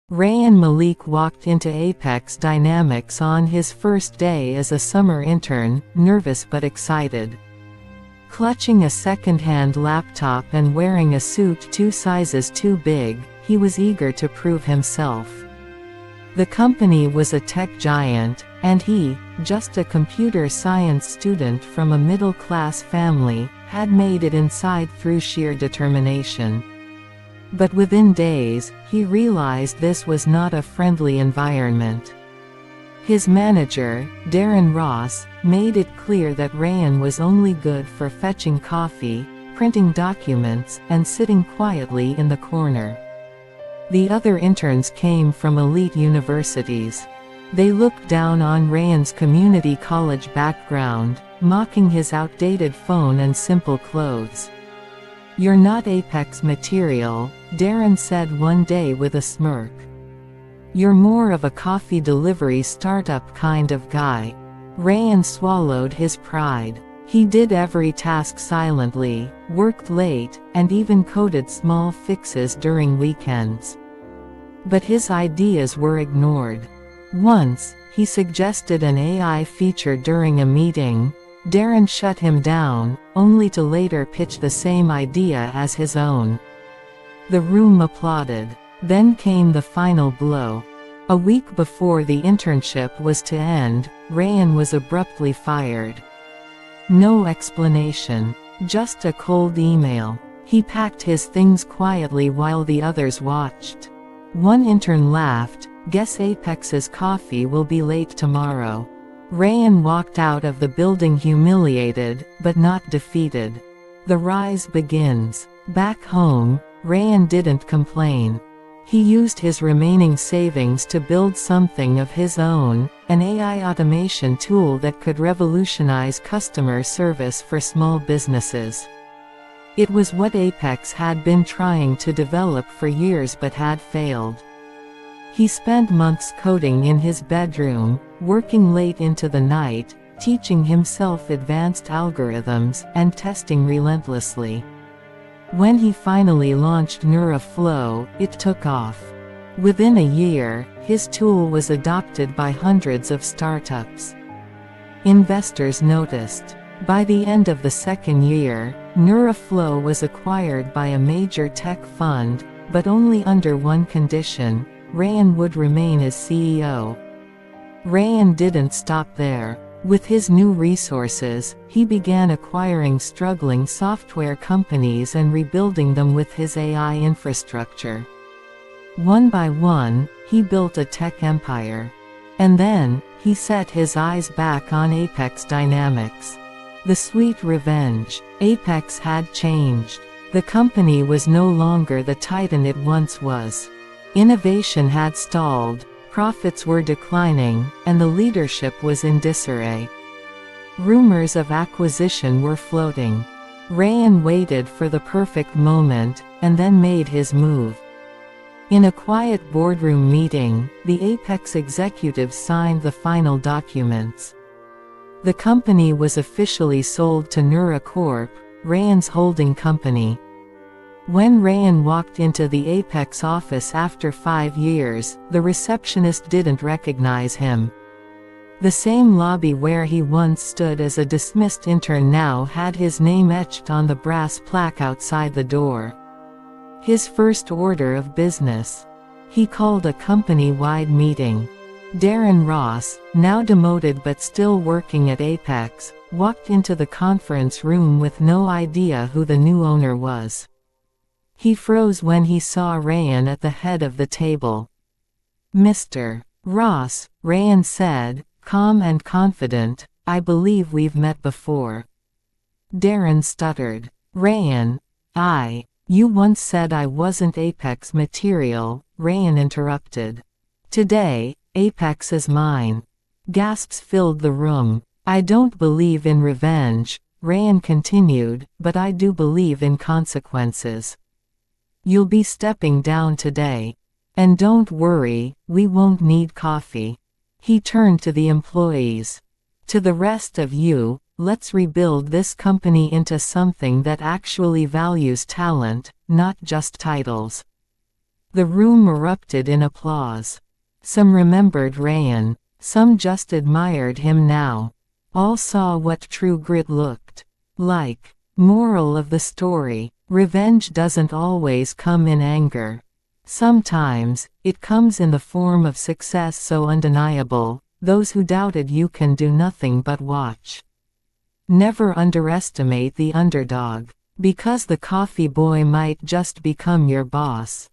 Rayan Malik walked into Apex Dynamics on his first day as a summer intern, nervous but excited. Clutching a second-hand laptop and wearing a suit 2 sizes too big, he was eager to prove himself. The company was a tech giant, and he, just a computer science student from a middle-class family, had made it inside through sheer determination. But within days, he realized this was not a friendly environment. His manager, Darren Ross, made it clear that Rayan was only good for fetching coffee, printing documents, and sitting quietly in the corner. The other interns came from elite universities. They looked down on Rayan's community college background, mocking his outdated phone and simple clothes. "You're not Apex material," Darren said one day with a smirk. "You're more of a coffee delivery startup kind of guy." Rayan swallowed his pride. He did every task silently, worked late, and even coded small fixes during weekends. But his ideas were ignored. Once, he suggested an AI feature during a meeting. Darren shut him down, only to later pitch the same idea as his own. The room applauded. Then came the final blow. A week before the internship was to end, Rayan was abruptly fired. No explanation. Just a cold email. He packed his things quietly while the others watched. One intern laughed, "Guess Apex's coffee will be late tomorrow." Rayan walked out of the building humiliated, but not defeated. The rise begins. Back home, Rayan didn't complain. He used his remaining savings to build something of his own, an AI automation tool that could revolutionize customer service for small businesses. It was what Apex had been trying to develop for years but had failed. He spent months coding in his bedroom, working late into the night, teaching himself advanced algorithms, and testing relentlessly. When he finally launched NeuroFlow, it took off. Within a year, his tool was adopted by hundreds of startups. Investors noticed. By the end of the second year, NeuroFlow was acquired by a major tech fund, but only under one condition: Rayan would remain as CEO. Rayan didn't stop there. With his new resources, he began acquiring struggling software companies and rebuilding them with his AI infrastructure. One by one, he built a tech empire. And then, he set his eyes back on Apex Dynamics. The sweet revenge. Apex had changed. The company was no longer the titan it once was. Innovation had stalled, profits were declining, and the leadership was in disarray. Rumors of acquisition were floating. Rayan waited for the perfect moment, and then made his move. In a quiet boardroom meeting, the Apex executives signed the final documents. The company was officially sold to NeuroCorp, Rayan's holding company. When Rayan walked into the Apex office after 5 years, the receptionist didn't recognize him. The same lobby where he once stood as a dismissed intern now had his name etched on the brass plaque outside the door. His first order of business. He called a company-wide meeting. Darren Ross, now demoted but still working at Apex, walked into the conference room with no idea who the new owner was. He froze when he saw Rayan at the head of the table. "Mr. Ross," Rayan said, calm and confident, "I believe we've met before." Darren stuttered. "Rayan, you once said I wasn't Apex material," Rayan interrupted. "Today, Apex is mine." Gasps filled the room. "I don't believe in revenge," Rayan continued, "but I do believe in consequences. You'll be stepping down today. And don't worry, we won't need coffee." He turned to the employees. "To the rest of you, let's rebuild this company into something that actually values talent, not just titles." The room erupted in applause. Some remembered Rayan. Some just admired him now. All saw what true grit looked like. Moral of the story: revenge doesn't always come in anger. Sometimes, it comes in the form of success so undeniable, those who doubted you can do nothing but watch. Never underestimate the underdog. Because the coffee boy might just become your boss.